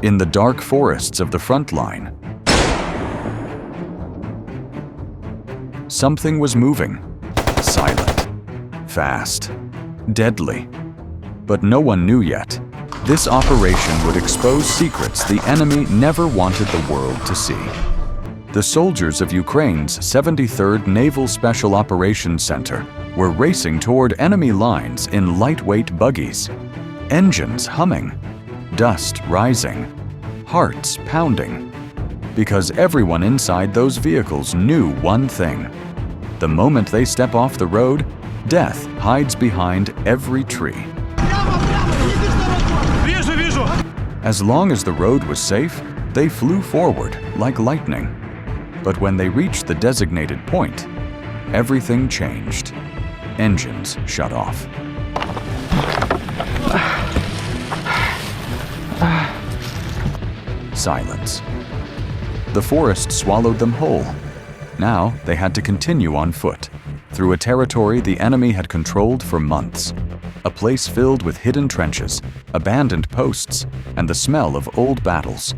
in the dark forests of the front line. Something was moving, silent, fast, deadly. But no one knew yet. This operation would expose secrets the enemy never wanted the world to see. The soldiers of Ukraine's 73rd Naval Special Operations Center were racing toward enemy lines in lightweight buggies, engines humming, dust rising, hearts pounding, because everyone inside those vehicles knew one thing. The moment they step off the road, death hides behind every tree. As long as the road was safe, they flew forward like lightning. But when they reached the designated point, everything changed. Engines shut off. Silence. The forest swallowed them whole. Now they had to continue on foot, through a territory the enemy had controlled for months. A place filled with hidden trenches, abandoned posts, and the smell of old battles.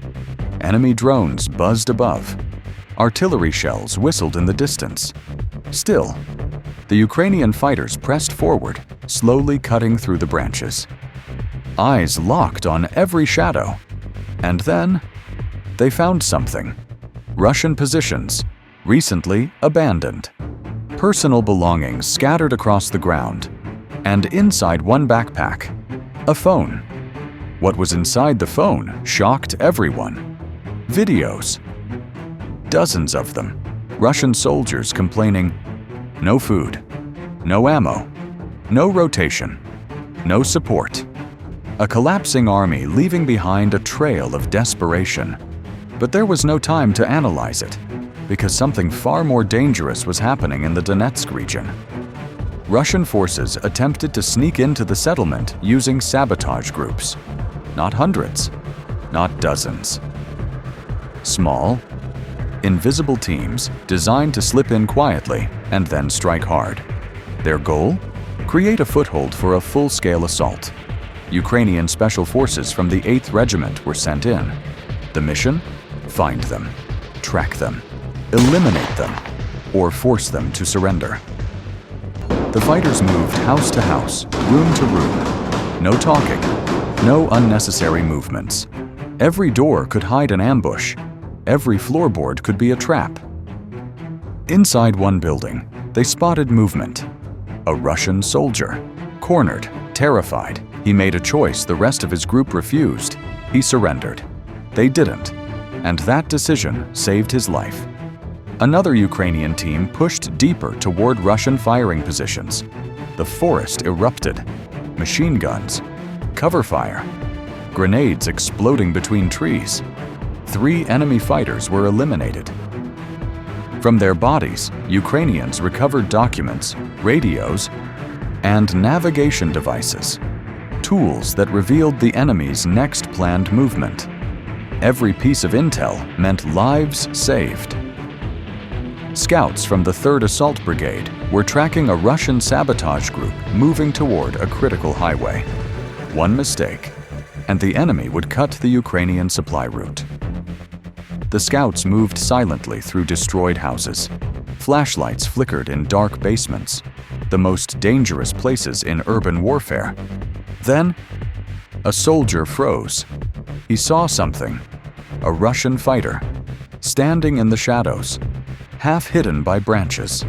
Enemy drones buzzed above. Artillery shells whistled in the distance. Still, the Ukrainian fighters pressed forward, slowly cutting through the branches. Eyes locked on every shadow. And then, they found something. Russian positions, recently abandoned. Personal belongings scattered across the ground. And inside one backpack, a phone. What was inside the phone shocked everyone. Videos. Dozens of them. Russian soldiers complaining, no food, no ammo, no rotation, no support. A collapsing army leaving behind a trail of desperation. But there was no time to analyze it, because something far more dangerous was happening in the Donetsk region. Russian forces attempted to sneak into the settlement using sabotage groups. Not hundreds, not dozens. Small, invisible teams designed to slip in quietly and then strike hard. Their goal? Create a foothold for a full-scale assault. Ukrainian special forces from the 8th Regiment were sent in. The mission? Find them, track them, eliminate them, or force them to surrender. The fighters moved house to house, room to room. No talking, no unnecessary movements. Every door could hide an ambush. Every floorboard could be a trap. Inside one building, they spotted movement. A Russian soldier. Cornered, terrified, he made a choice the rest of his group refused. He surrendered. They didn't, and that decision saved his life. Another Ukrainian team pushed deeper toward Russian firing positions. The forest erupted. Machine guns, cover fire, grenades exploding between trees. 3 enemy fighters were eliminated. From their bodies, Ukrainians recovered documents, radios, and navigation devices, tools that revealed the enemy's next planned movement. Every piece of intel meant lives saved. Scouts from the 3rd Assault Brigade were tracking a Russian sabotage group moving toward a critical highway. One mistake, and the enemy would cut the Ukrainian supply route. The scouts moved silently through destroyed houses. Flashlights flickered in dark basements, the most dangerous places in urban warfare. Then, a soldier froze. He saw something. A Russian fighter, standing in the shadows, half hidden by branches.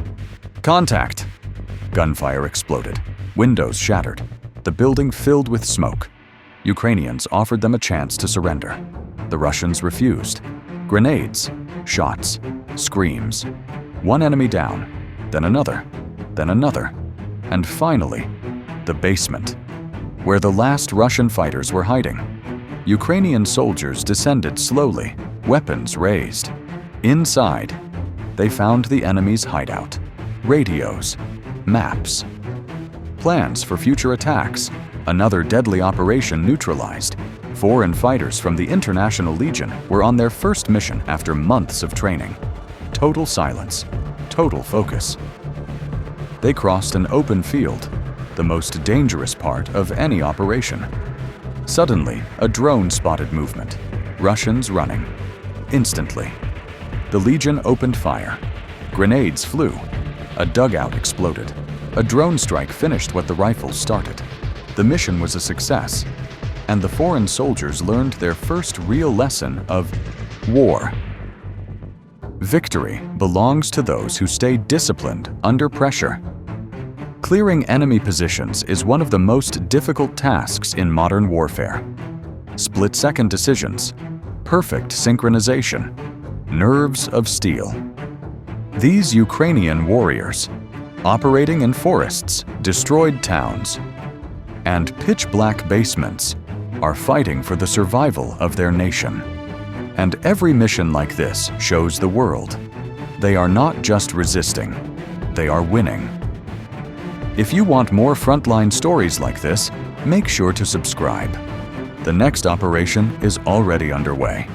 Contact! Gunfire exploded. Windows shattered. The building filled with smoke. Ukrainians offered them a chance to surrender. The Russians refused. Grenades, shots, screams. One enemy down, then another, and finally, the basement, where the last Russian fighters were hiding. Ukrainian soldiers descended slowly, weapons raised. Inside, they found the enemy's hideout, radios, maps, plans for future attacks. Another deadly operation neutralized. Foreign fighters from the International Legion were on their first mission after months of training. Total silence, total focus. They crossed an open field, the most dangerous part of any operation. Suddenly, a drone spotted movement. Russians running. Instantly, the Legion opened fire. Grenades flew. A dugout exploded. A drone strike finished what the rifles started. The mission was a success, and the foreign soldiers learned their first real lesson of war. Victory belongs to those who stay disciplined under pressure. Clearing enemy positions is one of the most difficult tasks in modern warfare. Split-second decisions, perfect synchronization, nerves of steel. These Ukrainian warriors, operating in forests, destroyed towns, and pitch-black basements, are fighting for the survival of their nation. And every mission like this shows the world they are not just resisting, they are winning. If you want more frontline stories like this, make sure to subscribe. The next operation is already underway.